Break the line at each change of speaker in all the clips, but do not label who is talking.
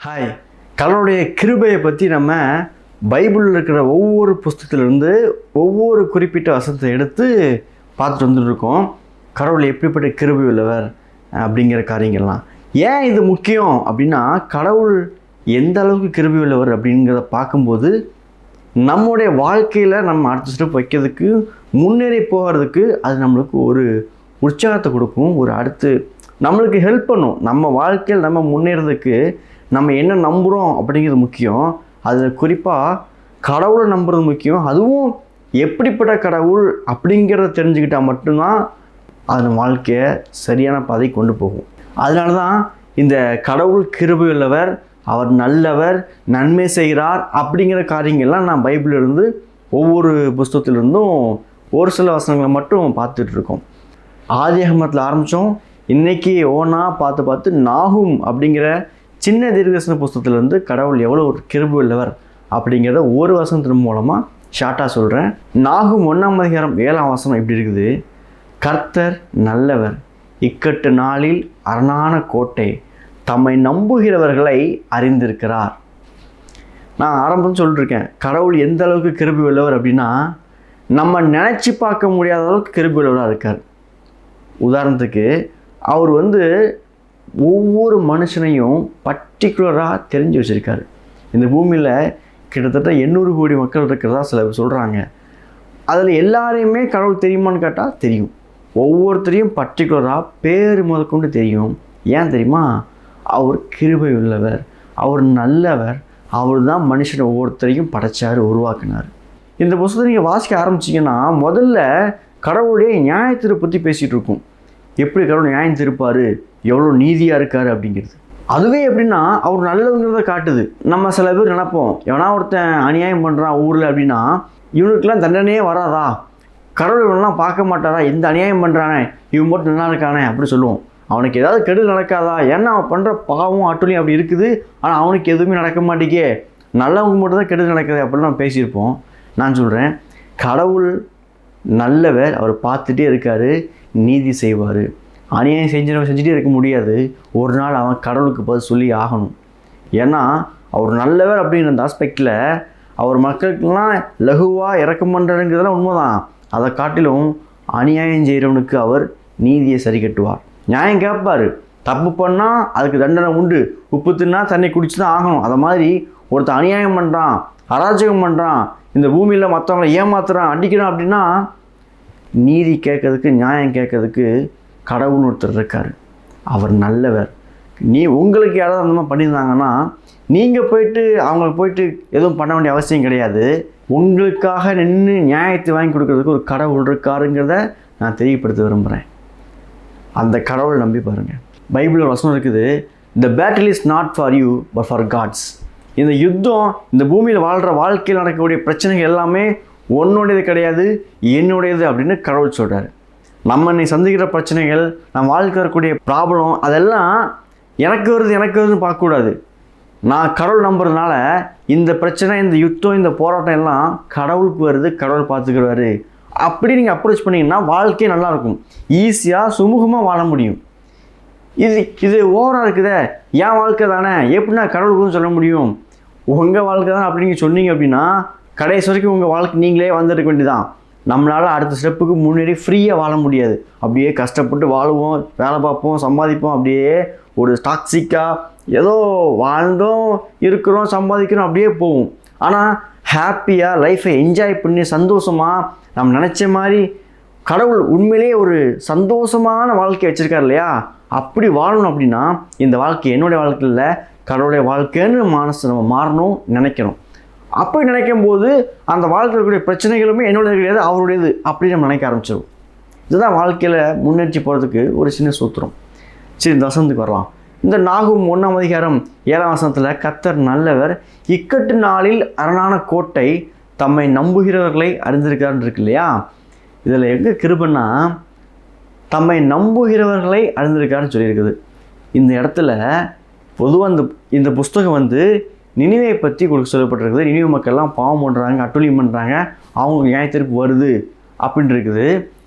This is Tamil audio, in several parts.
ஹாய். கடவுளுடைய கிருபையை பற்றி நம்ம பைபிளில் இருக்கிற ஒவ்வொரு புஸ்தகத்திலிருந்து ஒவ்வொரு குறிப்பிட்ட வசனத்தை எடுத்து பார்த்துட்டு வந்துட்டுருக்கோம். கடவுள் எப்படிப்பட்ட கிருபை உள்ளவர் அப்படிங்கிற காரியங்கள்லாம். ஏன் இது முக்கியம் அப்படின்னா, கடவுள் எந்த அளவுக்கு கிருபை உள்ளவர் அப்படிங்கிறத பார்க்கும்போது நம்முடைய வாழ்க்கையில் நம்ம அடுத்த ஸ்டெப் வைக்கிறதுக்கு, முன்னேறி போகிறதுக்கு அது நம்மளுக்கு ஒரு உற்சாகத்தை கொடுக்கும். ஒரு அடுத்து நம்மளுக்கு ஹெல்ப் பண்ணும். நம்ம வாழ்க்கையில் நம்ம முன்னேறதுக்கு நம்ம என்ன நம்புகிறோம் அப்படிங்கிறது முக்கியம். அதில் குறிப்பாக கடவுளை நம்புறது முக்கியம். அதுவும் எப்படிப்பட்ட கடவுள் அப்படிங்கிறத தெரிஞ்சுக்கிட்டால் மட்டும்தான் அது நம்ம வாழ்க்கையை சரியான பாதை கொண்டு போகும். அதனால தான் இந்த கடவுள் கிருபை உள்ளவர், அவர் நல்லவர், நன்மை செய்கிறார் அப்படிங்கிற காரியங்கள்லாம் நான் பைபிளிலிருந்து ஒவ்வொரு புஸ்தகத்திலிருந்தும் ஒரு சில வசனங்களை மட்டும் பார்த்துட்ருக்கோம். ஆதியாகமத்தில் ஆரம்பித்தோம். இன்றைக்கி ஓனா பார்த்து நாகும் அப்படிங்கிற சின்ன தீர்க்கதரிசன புஸ்தகத்திலேருந்து கடவுள் எவ்வளோ ஒரு கிருபை உள்ளவர் அப்படிங்கிறத ஒரு வசனத்தின் மூலமாக ஷார்ட்டாக சொல்கிறேன். நாகும் 1ஆம் அதிகாரம் 7ஆம் வசனம் இப்படி இருக்குது. கர்த்தர் நல்லவர், இக்கட்டு நாளில் அரணான கோட்டை, தம்மை நம்புகிறவர்களை அறிந்திருக்கிறார். நான் ஆரம்பம் சொல்லிட்டுருக்கேன், கடவுள் எந்த அளவுக்கு கிருபை உள்ளவர் அப்படின்னா, நம்ம நினச்சி பார்க்க முடியாத அளவுக்கு கிருபை உள்ளவராக இருக்கார். உதாரணத்துக்கு அவர் ஒவ்வொரு மனுஷனையும் பர்டிகுலராக தெரிஞ்சு வச்சுருக்காரு. இந்த பூமியில் கிட்டத்தட்ட 800 கோடி மக்கள் இருக்கிறதா சில சொல்கிறாங்க. அதில் எல்லாரையுமே கடவுள் தெரியுமான்னு கேட்டால் தெரியும். ஒவ்வொருத்தரையும் பர்டிகுலராக பேர் முதற்கொண்டு தெரியும். ஏன் தெரியுமா? அவர் கிருபை உள்ளவர், அவர் நல்லவர், அவர் தான் மனுஷனை ஒவ்வொருத்தரையும் படைச்சார், உருவாக்கினார். இந்த புத்தகத்தை நீங்கள் வாசிக்க ஆரம்பிச்சிங்கன்னா முதல்ல கடவுளுடைய நியாயத்தை பற்றி பேசிகிட்டு இருக்கும். எப்படி கடவுள் நியாயம் திருப்பார், எவ்வளோ நீதியாக இருக்கார் அப்படிங்கிறது. அதுவே எப்படின்னா அவர் நல்லவங்கிறத காட்டுது. நம்ம சில பேர் நினைப்போம், எவனா ஒருத்தன் அநியாயம் பண்ணுறான் ஊரில் அப்படின்னா இவனுக்கெல்லாம் தண்டனையே வராதா, கடவுள் இவனெலாம் பார்க்க மாட்டாரா, எந்த அநியாயம் பண்ணுறானே இவன் மட்டும் நல்லா இருக்கானே அப்படி சொல்லுவோம். அவனுக்கு ஏதாவது கெடுதல் நடக்காதா, ஏன்னா அவன் பண்ணுற பாவம் அட்டுலையும் அப்படி இருக்குது, ஆனால் அவனுக்கு எதுவுமே நடக்க மாட்டேங்கே, நல்லவங்க மட்டும் தான் கெடுதல் நடக்குது அப்படின்னு நம்ம பேசியிருப்போம். நான் சொல்கிறேன், கடவுள் நல்லவர், அவர் பார்த்துட்டே இருக்கார், நீதி செய்வார். அநியாயம் செஞ்சுட்டே இருக்க முடியாது. ஒரு நாள் அவன் கடவுளுக்கு பதில் சொல்லி ஆகணும். ஏன்னா அவர் நல்லவர் அப்படிங்கிற அந்த ஆஸ்பெக்டில் அவர் மக்களுக்கெல்லாம் லகுவாக இறக்கம் பண்ணுறதுங்கிறதுலாம் உண்மைதான். அதை காட்டிலும் அநியாயம் செய்கிறவனுக்கு அவர் நீதியை சரி கட்டுவார். நியாயம் கேட்பார். தப்பு பண்ணால் அதுக்கு தண்டனை உண்டு. உப்பு தின்னா தண்ணி குடிச்சு தான் ஆகணும். அதை மாதிரி ஒருத்தர் அநியாயம் பண்ணுறான், அராஜகம் பண்ணுறான், இந்த பூமியில் மற்றவங்களை ஏமாத்துறான், அடிக்கிறான் அப்படின்னா நீதி கேட்கறதுக்கு, நியாயம் கேட்கறதுக்கு கடவுள்னு ஒருத்தர் இருக்கார். அவர் நல்லவர். உங்களுக்கு யாராவது அந்த மாதிரி பண்ணியிருந்தாங்கன்னா நீங்கள் அவங்களுக்கு எதுவும் பண்ண வேண்டிய அவசியம் கிடையாது. உங்களுக்காக நின்று நியாயத்தை வாங்கி கொடுக்கறதுக்கு ஒரு கடவுள் இருக்காருங்கிறத நான் தெரியப்படுத்த விரும்புகிறேன். அந்த கடவுள் நம்பி பாருங்கள். பைபிளில் வசனம் இருக்குது, the battle is not for you but for God's. இந்த யுத்தம், இந்த பூமியில் வாழ்கிற வாழ்க்கையில் நடக்கக்கூடிய பிரச்சனைகள் எல்லாமே உன்னுடையது கிடையாது, என்னுடையது அப்படின்னு கடவுள் சொல்கிறார். நம்ம இன்னைக்கு சந்திக்கிற பிரச்சனைகள், நம்ம வாழ்க்கை வரக்கூடிய ப்ராப்ளம், அதெல்லாம் எனக்கு வருதுன்னு பார்க்கக்கூடாது. நான் கடவுள் நம்புறதுனால இந்த பிரச்சனை, இந்த யுத்தம், இந்த போராட்டம் எல்லாம் கடவுளுக்கு வருது, கடவுள் பார்த்துக்கிறாரு. அப்படி நீங்கள் அப்ரோச் பண்ணிங்கன்னா வாழ்க்கையே நல்லாயிருக்கும். ஈஸியாக சுமூகமாக வாழ முடியும். இது ஓவராக இருக்குதே, என் வாழ்க்கை தானே, எப்படின்னா கடவுளுக்குன்னு சொல்ல முடியும்? உங்கள் வாழ்க்கை தான் அப்படின்னு சொன்னீங்க அப்படின்னா கடைசி வரைக்கும் உங்கள் வாழ்க்கை நீங்களே வந்துருக்க வேண்டியதான். நம்மளால் அடுத்த ஸ்டெப்புக்கு முன்னேறி ஃப்ரீயாக வாழ முடியாது. அப்படியே கஷ்டப்பட்டு வாழுவோம், வேலை பார்ப்போம், சம்பாதிப்போம், அப்படியே ஒரு டாக்ஸிக்காக ஏதோ வாழ்ந்தோம், இருக்கிறோம், சம்பாதிக்கிறோம், அப்படியே போவோம். ஆனால் ஹாப்பியாக லைஃப்பை என்ஜாய் பண்ணி சந்தோஷமாக நம்ம நினச்ச மாதிரி கடவுள் உண்மையிலே ஒரு சந்தோஷமான வாழ்க்கை வச்சுருக்கார் இல்லையா? அப்படி வாழணும் அப்படின்னா இந்த வாழ்க்கை என்னுடைய வாழ்க்கையில் கடவுளுடைய வாழ்க்கைன்னு மனசு நம்ம மாறணும், நினைக்கணும். அப்படி நினைக்கும் போது அந்த வாழ்க்கையுடைய பிரச்சனைகளுமே என்னுடைய கிடையாது, அவருடையது அப்படின்னு நம்ம நினைக்க ஆரம்பிச்சிடும். இதுதான் வாழ்க்கையில் முன்னேற்றி போகிறதுக்கு ஒரு சின்ன சூத்திரம். சரி, இந்த வசனத்துக்கு வரலாம். இந்த நாகும் 1ஆம் அதிகாரம் 7ஆம் வசனத்தில் கர்த்தர் நல்லவர், இக்கட்டு நாளில் அரணான கோட்டை, தம்மை நம்புகிறவர்களை அறிந்திருக்காருன்னு இருக்கு இல்லையா? இதில் எங்கே கிருபைன்னா தம்மை நம்புகிறவர்களை அறிந்திருக்காருன்னு சொல்லியிருக்குது. இந்த இடத்துல பொதுவாக இந்த புஸ்தகம் நினிவே பற்றி கொடுக்க சொல்லப்பட்டிருக்குது. நினிவே மக்கள்லாம் பாவம் பண்ணுறாங்க, அட்டுழியம் பண்ணுறாங்க, அவங்களுக்கு நியாயத்திற்கு வருது அப்படின்னு இருக்குது.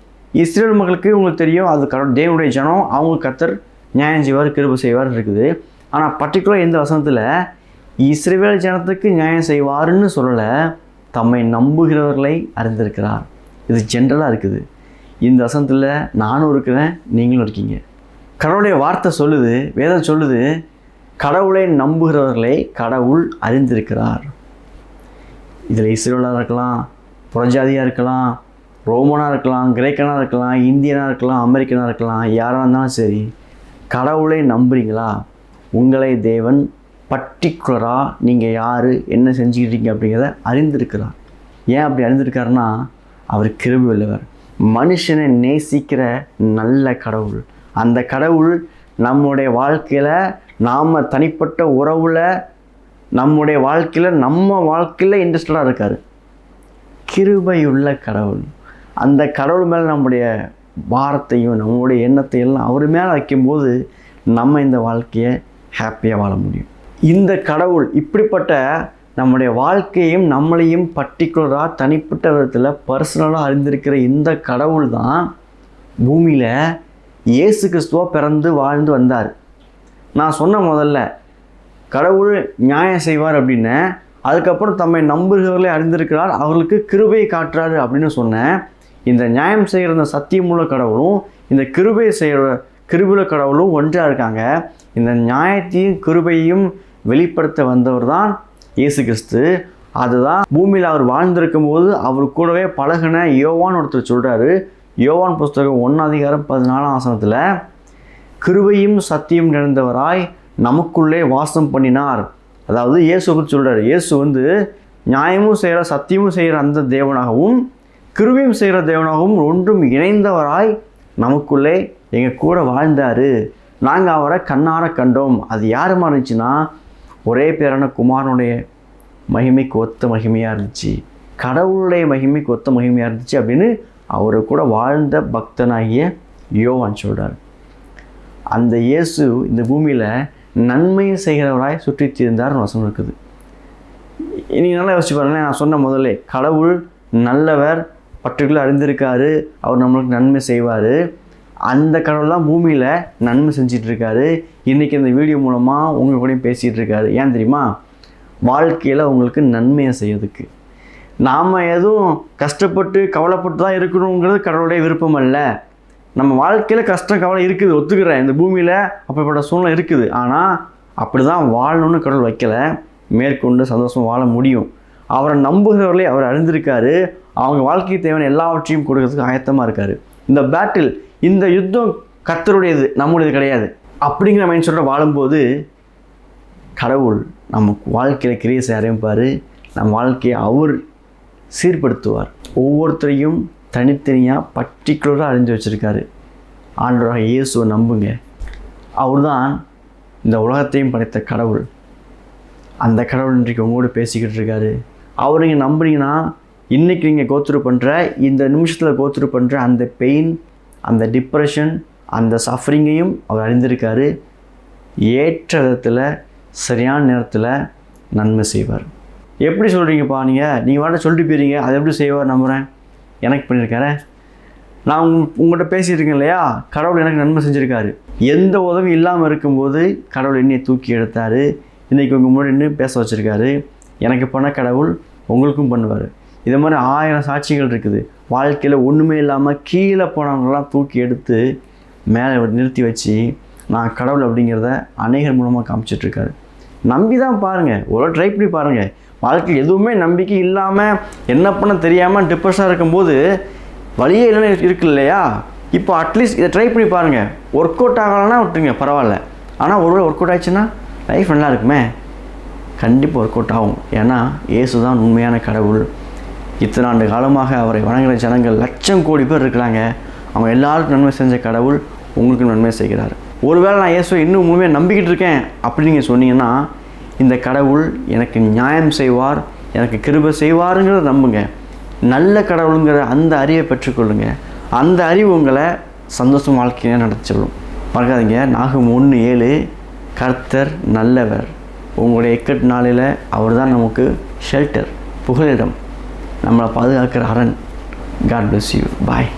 இஸ்ரேல் மக்களுக்கு உங்களுக்கு தெரியும், அது கடவுள் தேவனுடைய ஜனம், அவங்க கர்த்தர் நியாயம் செய்வார், கிருபை செய்வார் இருக்குது. ஆனால் பர்டிகுலர் இந்த வசனத்தில் இஸ்ரவேல் ஜனத்துக்கு நியாயம் செய்வாருன்னு சொல்லலை, தம்மை நம்புகிறவர்களை அறிந்திருக்கிறார். இது ஜென்ரலாக இருக்குது. இந்த வசனத்தில் நானும் இருக்கிறேன், நீங்களும் இருக்கீங்க. கடவுளுடைய வார்த்தை சொல்லுது, வேதம் சொல்லுது, கடவுளை நம்புகிறவர்களை கடவுள் அறிந்திருக்கிறார். இதில் இஸ்ரவேலாக இருக்கலாம், புறஜாதியாக இருக்கலாம், ரோமனாக இருக்கலாம், கிரேக்கனாக இருக்கலாம், இந்தியனாக இருக்கலாம், அமெரிக்கனாக இருக்கலாம், யாராக இருந்தாலும் சரி, கடவுளை நம்புறீங்களா? உங்களை தேவன் பர்டிகுலராக நீங்கள் யார், என்ன செஞ்சுக்கிட்டீங்க அப்படிங்கிறத அறிந்திருக்கிறார். ஏன் அப்படி அறிந்திருக்காருன்னா, அவர் கிருபை உள்ளவர், மனுஷனை நேசிக்கிற நல்ல கடவுள். அந்த கடவுள் நம்முடைய வாழ்க்கையில், நாம் தனிப்பட்ட உறவில், நம்முடைய வாழ்க்கையில், நம்ம வாழ்க்கையில் இன்ட்ரெஸ்டடாக இருக்கார். கிருபையுள்ள கடவுள். அந்த கடவுள் மேலே நம்முடைய பாரத்தையும் நம்முடைய எண்ணத்தையெல்லாம் அவர் மேலே வைக்கும்போது நம்ம இந்த வாழ்க்கையை ஹாப்பியாக வாழ முடியும். இந்த கடவுள் இப்படிப்பட்ட நம்முடைய வாழ்க்கையும் நம்மளையும் பர்டிகுலராக தனிப்பட்ட விதத்தில் பர்சனலாக அறிந்திருக்கிற இந்த கடவுள் தான் பூமியில் இயேசு கிறிஸ்துவா பிறந்து வாழ்ந்து வந்தார். நான் சொன்ன முதல்ல கடவுள் நியாயம் செய்வார் அப்படின்னு, அதுக்கப்புறம் தம்மை நம்புகிறவர்களை அறிந்திருக்கிறார், அவர்களுக்கு கிருபையை காட்டுறாரு அப்படின்னு சொன்னேன். இந்த நியாயம் செய்கிற இந்த சத்தியமுள்ள கடவுளும் இந்த கிருபை செய்கிற கிருபையுள்ள கடவுளும் ஒன்றாக இருக்காங்க. இந்த நியாயத்தையும் கிருபையையும் வெளிப்படுத்த வந்தவர் தான் இயேசு கிறிஸ்து. அதுதான் பூமியில் அவர் வாழ்ந்திருக்கும் போது அவர் கூடவே பழகின யோவான் ஒருத்தர் சொல்கிறாரு. யோவான் புஸ்தகம் 1:14 கிருபையும் சத்தியம் நிறைந்தவராய் நமக்குள்ளே வாசம் பண்ணினார். அதாவது இயேசு குறித்து சொல்கிறார். இயேசு நியாயமும் செய்கிற சத்தியமும் செய்கிற அந்த தேவனாகவும் கிருபையும் செய்கிற தேவனாகவும் ஒன்றும் இணைந்தவராய் நமக்குள்ளே எங்கள் கூட வாழ்ந்தார். நாங்கள் அவரை கண்ணார கண்டோம். அது யார் மாதிரி இருந்துச்சுன்னா, ஒரே பேரான குமாரனுடைய மகிமைக்கு ஒத்த மகிமையாக இருந்துச்சு, கடவுளுடைய மகிமைக்கு ஒத்த மகிமையாக இருந்துச்சு அப்படின்னு அவரை கூட வாழ்ந்த பக்தனாகிய யோவான் சொல்கிறார். அந்த இயேசு இந்த பூமியில் நன்மையை செய்கிறவராய் சுற்றித் திரிந்தார்னு வசனம் இருக்குது. நீங்கள் நல்லா யோசிச்சு பாருங்களேன். நான் சொன்ன முதல்ல கடவுள் நல்லவர், பர்டிகுலர் அறிந்திருக்காரு, அவர் நம்மளுக்கு நன்மை செய்வார். அந்த கடவுள் தான் பூமியில் நன்மை செஞ்சிட்ருக்காரு. இன்றைக்கி இந்த வீடியோ மூலமாக உங்கள் கூடயும் பேசிகிட்டு இருக்காரு. ஏன் தெரியுமா? வாழ்க்கையில் உங்களுக்கு நன்மையை செய்யறதுக்கு. நாம் எதுவும் கஷ்டப்பட்டு கவலைப்பட்டு தான் இருக்கணுங்கிறது கடவுளுடைய விருப்பம் அல்ல. நம்ம வாழ்க்கையில் கஷ்டம் கவலை இருக்குது, ஒத்துக்கிறேன். இந்த பூமியில் அப்படிப்பட்ட சூழ்நிலை இருக்குது. ஆனால் அப்படி தான் வாழணும்னு கடவுள் வைக்கலை. மேற்கொண்டு சந்தோஷமாக வாழ முடியும். அவரை நம்புகிறவர்களே அவர் அறிந்திருக்காரு. அவங்க வாழ்க்கைக்கு தேவையான எல்லாவற்றையும் கொடுக்கறதுக்கு ஆயத்தமாக இருக்கார். இந்த பேட்டில், இந்த யுத்தம் கர்த்தருடையது, நம்முடையது கிடையாது அப்படிங்கிற மைண்ட் செட்டோட வாழும்போது கடவுள் நம்ம வாழ்க்கையில் கிரியை செய்ய ஆரம்பிப்பார். நம்ம வாழ்க்கையை அவர் சீர்படுத்துவார். ஒவ்வொருத்தரையும் தனித்தனியாக பர்டிகுலராக அறிஞ்சு வச்சுருக்காரு. ஆண்டவராக இயேசுவை நம்புங்க. அவர் தான் இந்த உலகத்தையும் படைத்த கடவுள். அந்த கடவுள் இன்றைக்கு உங்களோட பேசிக்கிட்டு இருக்காரு. அவர் நீங்கள் நம்புறீங்கன்னா, இன்றைக்கி நீங்கள் கோத்ரூ பண்ணுற, இந்த நிமிஷத்தில் கோத்ரூ பண்ணுற அந்த பெயின், அந்த டிப்ரெஷன், அந்த சஃபரிங்கையும் அவர் அறிந்திருக்காரு. ஏற்ற விதத்தில் சரியான நேரத்தில் நன்மை செய்வார். எப்படி சொல்கிறீங்கப்பா நீங்கள் வாட்ட சொல்லிட்டு போயிருங்க, அதை எப்படி செய்வார் நம்புகிறேன். எனக்கு பண்ணியிருக்காரு. நான் உங்கள்கிட்ட பேசியிருக்கேன் இல்லையா, கடவுள் எனக்கு நன்மை செஞ்சுருக்காரு. எந்த உதவி இல்லாமல் இருக்கும்போது கடவுள் என்னை தூக்கி எடுத்தார். இன்றைக்கி உங்கள் முன்னாடி இன்னும் பேச வச்சுருக்காரு. எனக்கு பண்ண கடவுள் உங்களுக்கும் பண்ணுவார். இது மாதிரி 1000 சாட்சிகள் இருக்குது. வாழ்க்கையில் ஒன்றுமே இல்லாமல் கீழே போனவங்களெலாம் தூக்கி எடுத்து மேலே நிறுத்தி வச்சு நான் கடவுள் அப்படிங்கிறத அநேகர் மூலமாக காமிச்சிட்ருக்காரு. நம்பி தான் பாருங்கள், ஒரு ட்ரை பண்ணி பாருங்கள். வாழ்க்கை எதுவுமே நம்பிக்கை இல்லாமல் என்ன பண்ண தெரியாமல் டிப்ரெஷனாக இருக்கும்போது வழியே இல்லைன்னு இருக்கு இல்லையா? இப்போ அட்லீஸ்ட் இதை ட்ரை பண்ணி பாருங்கள். ஒர்க் அவுட் ஆகலைன்னா விட்டுருங்க, பரவாயில்ல. ஆனால் ஒருவேளை ஒர்க் அவுட் ஆகிடுச்சுன்னா லைஃப் நல்லா இருக்குமே. கண்டிப்பாக ஒர்க் அவுட் ஆகும். ஏன்னா இயேசு தான் உண்மையான கடவுள். இத்தனை ஆண்டு காலமாக அவரை வணங்குகிற ஜனங்கள் 1,00,000 கோடி பேர் இருக்கிறாங்க. அவங்க எல்லாருக்கும் நன்மை செஞ்ச கடவுள் உங்களுக்கு நன்மை செய்கிறார். ஒருவேளை நான் இயேசுவை இன்னும் முழுமையாக நம்பிக்கிட்டு இருக்கேன் அப்படின்னு நீங்கள் சொன்னீங்கன்னா, இந்த கடவுள் எனக்கு நியாயம் செய்வார், எனக்கு கிருபை செய்வாருங்கிறத நம்புங்க. நல்ல கடவுளுங்கிற அந்த அறிவை பெற்றுக்கொள்ளுங்க. அந்த அறிவு உங்களை சந்தோஷம் வாழ்க்கையை நடத்தி செல்லும். மறக்காதீங்க, நாகம் 1:7 கர்த்தர் நல்லவர். உங்களுடைய இக்கட் நாளில் அவர் தான் நமக்கு ஷெல்டர், புகலிடம், நம்மளை பாதுகாக்கிற அரண். God bless you. பாய்.